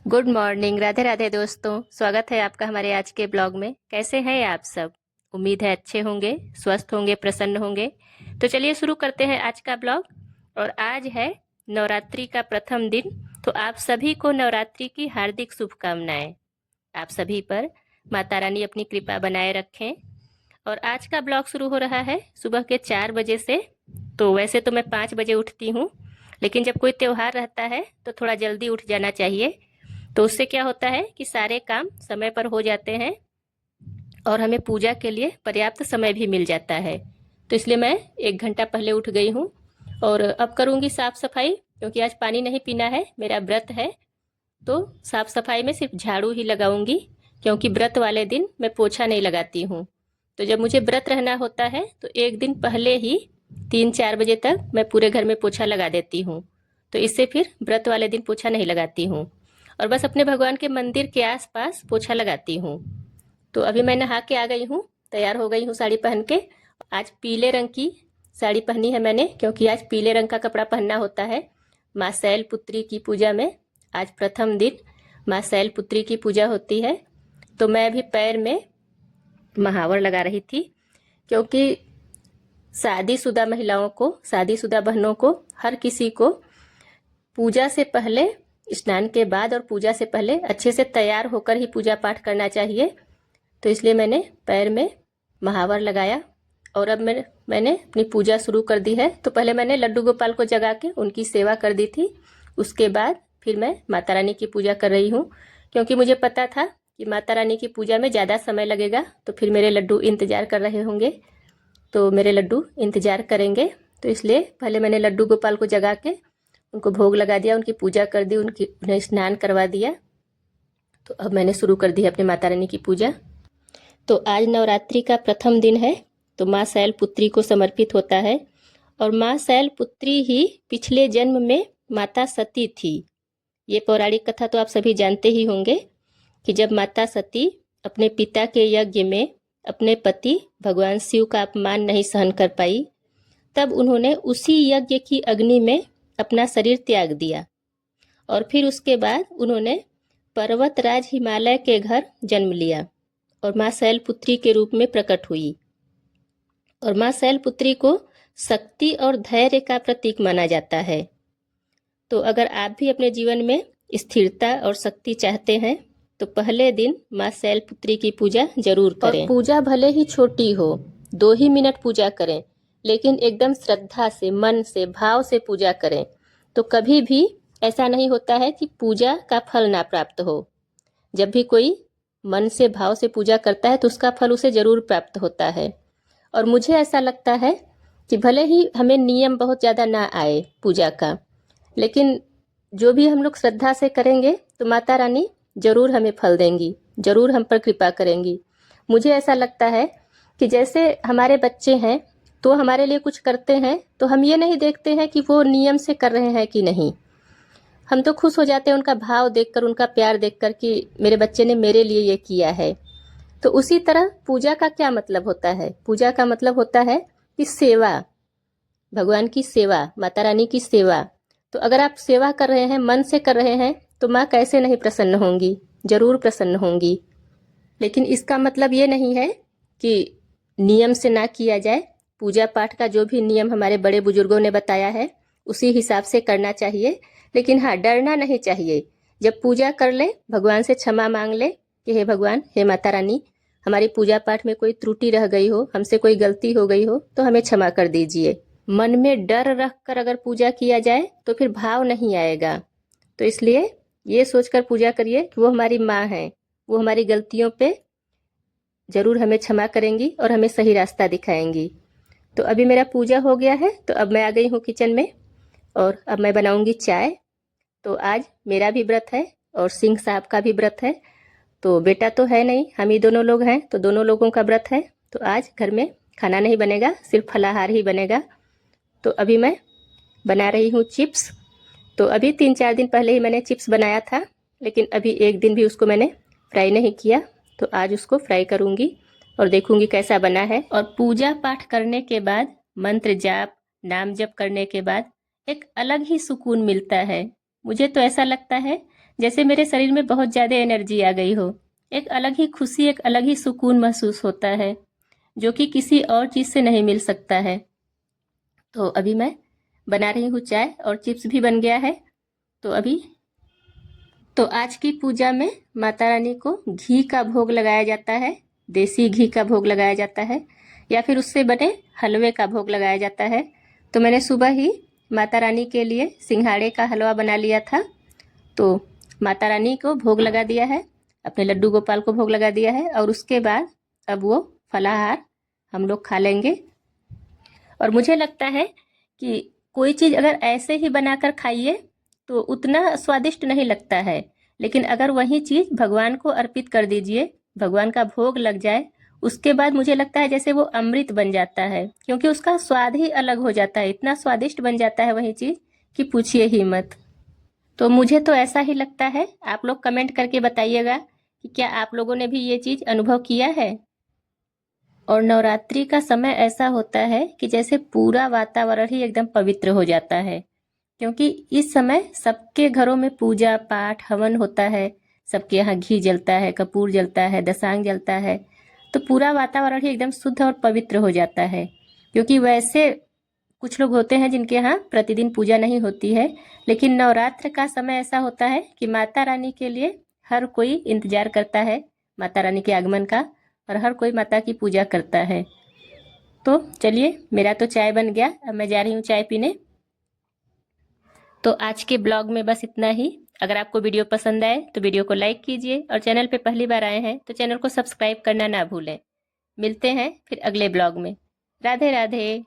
Good morning. Radhe Radhe दोस्तों, स्वागत है आपका हमारे आज के ब्लॉग में। कैसे हैं आप सब? उम्मीद है अच्छे होंगे, स्वस्थ होंगे, प्रसन्न होंगे। तो चलिए शुरू करते हैं आज का ब्लॉग। और आज है नवरात्रि का प्रथम दिन। तो आप सभी को नवरात्रि की हार्दिक शुभकामनाएं। आप सभी पर माता रानी अपनी कृपा बनाए रखें। और आज का ब्लॉग शुरू हो रहा है सुबह के 4 बजे से। तो वैसे तो मैं 5 बजे उठती हूँ, लेकिन जब कोई त्योहार रहता है तो थोड़ा जल्दी उठ जाना चाहिए। तो उससे क्या होता है कि सारे काम समय पर हो जाते हैं और हमें पूजा के लिए पर्याप्त समय भी मिल जाता है। तो इसलिए मैं 1 घंटा पहले उठ गई हूँ और अब करूँगी साफ सफाई, क्योंकि आज पानी नहीं पीना है, मेरा व्रत है। तो साफ सफाई में सिर्फ झाड़ू ही लगाऊंगी, क्योंकि व्रत वाले दिन मैं पोछा नहीं लगाती हूँ। तो जब मुझे व्रत रहना होता है तो एक दिन पहले ही 3-4 बजे तक मैं पूरे घर में पोछा लगा देती हूँ। तो इससे फिर व्रत वाले दिन पोछा नहीं लगाती हूँ और बस अपने भगवान के मंदिर के आसपास पोछा लगाती हूँ। तो अभी मैं नहा के आ गई हूँ, तैयार हो गई हूँ साड़ी पहन के। आज पीले रंग की साड़ी पहनी है मैंने, क्योंकि आज पीले रंग का कपड़ा पहनना होता है माँ शैलपुत्री की पूजा में। आज प्रथम दिन माँ शैलपुत्री की पूजा होती है। तो मैं अभी पैर में महावर लगा रही थी, क्योंकि शादीशुदा महिलाओं को, शादीशुदा बहनों को, हर किसी को पूजा से पहले, स्नान के बाद और पूजा से पहले अच्छे से तैयार होकर ही पूजा पाठ करना चाहिए। तो इसलिए मैंने पैर में महावर लगाया और अब मैंने अपनी पूजा शुरू कर दी है। तो पहले मैंने लड्डू गोपाल को जगा के उनकी सेवा कर दी थी। उसके बाद फिर मैं माता रानी की पूजा कर रही हूँ, क्योंकि मुझे पता था कि माता रानी की पूजा में ज़्यादा समय लगेगा, तो फिर मेरे लड्डू इंतज़ार कर रहे होंगे, तो मेरे लड्डू इंतज़ार करेंगे। तो इसलिए पहले मैंने लड्डू गोपाल को जगा के उनको भोग लगा दिया, उनकी पूजा कर दी, उन्हें स्नान करवा दिया। तो अब मैंने शुरू कर दी है अपनी माता रानी की पूजा। तो आज नवरात्रि का प्रथम दिन है, तो माँ शैलपुत्री को समर्पित होता है। और माँ शैलपुत्री ही पिछले जन्म में माता सती थी। ये पौराणिक कथा तो आप सभी जानते ही होंगे कि जब माता सती अपने पिता के यज्ञ में अपने पति भगवान शिव का अपमान नहीं सहन कर पाई, तब उन्होंने उसी यज्ञ की अग्नि में अपना शरीर त्याग दिया। और फिर उसके बाद उन्होंने पर्वतराज हिमालय के घर जन्म लिया और माँ शैलपुत्री के रूप में प्रकट हुई। और माँ शैलपुत्री को शक्ति और धैर्य का प्रतीक माना जाता है। तो अगर आप भी अपने जीवन में स्थिरता और शक्ति चाहते हैं तो पहले दिन माँ शैलपुत्री की पूजा जरूर करें। और पूजा भले ही छोटी हो, 2 ही मिनट पूजा करें, लेकिन एकदम श्रद्धा से, मन से, भाव से पूजा करें। तो कभी भी ऐसा नहीं होता है कि पूजा का फल ना प्राप्त हो। जब भी कोई मन से, भाव से पूजा करता है तो उसका फल उसे जरूर प्राप्त होता है। और मुझे ऐसा लगता है कि भले ही हमें नियम बहुत ज़्यादा ना आए पूजा का, लेकिन जो भी हम लोग श्रद्धा से करेंगे तो माता रानी जरूर हमें फल देंगी, जरूर हम पर कृपा करेंगी। मुझे ऐसा लगता है कि जैसे हमारे बच्चे हैं तो हमारे लिए कुछ करते हैं, तो हम ये नहीं देखते हैं कि वो नियम से कर रहे हैं कि नहीं। हम तो खुश हो जाते हैं उनका भाव देखकर, उनका प्यार देखकर कि मेरे बच्चे ने मेरे लिए ये किया है। तो उसी तरह पूजा का क्या मतलब होता है? पूजा का मतलब होता है कि सेवा, भगवान की सेवा, माता रानी की सेवा। तो अगर आप सेवा कर रहे हैं, मन से कर रहे हैं, तो माँ कैसे नहीं प्रसन्न होंगी? जरूर प्रसन्न होंगी। लेकिन इसका मतलब ये नहीं है कि नियम से ना किया जाए। पूजा पाठ का जो भी नियम हमारे बड़े बुजुर्गों ने बताया है उसी हिसाब से करना चाहिए। लेकिन हाँ, डरना नहीं चाहिए। जब पूजा कर ले, भगवान से क्षमा मांग ले कि हे भगवान, हे माता रानी, हमारी पूजा पाठ में कोई त्रुटि रह गई हो, हमसे कोई गलती हो गई हो तो हमें क्षमा कर दीजिए। मन में डर रख कर अगर पूजा किया जाए तो फिर भाव नहीं आएगा। तो इसलिए ये सोचकर पूजा करिए कि वो हमारी माँ है, वो हमारी गलतियों पे जरूर हमें क्षमा करेंगी और हमें सही रास्ता दिखाएंगी। तो अभी मेरा पूजा हो गया है, तो अब मैं आ गई हूँ किचन में और अब मैं बनाऊंगी चाय। तो आज मेरा भी व्रत है और सिंह साहब का भी व्रत है। तो बेटा तो है नहीं, हम ही दोनों लोग हैं, तो दोनों लोगों का व्रत है। तो आज घर में खाना नहीं बनेगा, सिर्फ फलाहार ही बनेगा। तो अभी मैं बना रही हूँ चिप्स। तो अभी 3-4 दिन पहले ही मैंने चिप्स बनाया था, लेकिन अभी एक दिन भी उसको मैंने फ्राई नहीं किया। तो आज उसको फ्राई करूँगी और देखूँगी कैसा बना है। और पूजा पाठ करने के बाद, मंत्र जाप, नाम जप करने के बाद एक अलग ही सुकून मिलता है। मुझे तो ऐसा लगता है जैसे मेरे शरीर में बहुत ज़्यादा एनर्जी आ गई हो। एक अलग ही खुशी, एक अलग ही सुकून महसूस होता है, जो कि किसी और चीज़ से नहीं मिल सकता है। तो अभी मैं बना रही हूँ चाय, और चिप्स भी बन गया है। तो आज की पूजा में माता रानी को घी का भोग लगाया जाता है, देसी घी का भोग लगाया जाता है, या फिर उससे बने हलवे का भोग लगाया जाता है। तो मैंने सुबह ही माता रानी के लिए सिंघाड़े का हलवा बना लिया था। तो माता रानी को भोग लगा दिया है, अपने लड्डू गोपाल को भोग लगा दिया है, और उसके बाद अब वो फलाहार हम लोग खा लेंगे। और मुझे लगता है कि कोई चीज़ अगर ऐसे ही बनाकर खाइए तो उतना स्वादिष्ट नहीं लगता है, लेकिन अगर वही चीज़ भगवान को अर्पित कर दीजिए, भगवान का भोग लग जाए, उसके बाद मुझे लगता है जैसे वो अमृत बन जाता है, क्योंकि उसका स्वाद ही अलग हो जाता है। इतना स्वादिष्ट बन जाता है वही चीज़ कि पूछिए ही मत। तो मुझे तो ऐसा ही लगता है। आप लोग कमेंट करके बताइएगा कि क्या आप लोगों ने भी ये चीज़ अनुभव किया है। और नवरात्रि का समय ऐसा होता है कि जैसे पूरा वातावरण ही एकदम पवित्र हो जाता है, क्योंकि इस समय सबके घरों में पूजा पाठ हवन होता है। सबके यहाँ घी जलता है, कपूर जलता है, दसांग जलता है। तो पूरा वातावरण ही एकदम शुद्ध और पवित्र हो जाता है। क्योंकि वैसे कुछ लोग होते हैं जिनके यहाँ प्रतिदिन पूजा नहीं होती है, लेकिन नवरात्र का समय ऐसा होता है कि माता रानी के लिए हर कोई इंतजार करता है, माता रानी के आगमन का, और हर कोई माता की पूजा करता है। तो चलिए, मेरा तो चाय बन गया, अब मैं जा रही हूँ चाय पीने। तो आज के ब्लॉग में बस इतना ही। अगर आपको वीडियो पसंद आए तो वीडियो को लाइक कीजिए, और चैनल पे पहली बार आए हैं तो चैनल को सब्सक्राइब करना ना भूलें। मिलते हैं फिर अगले ब्लॉग में। राधे राधे।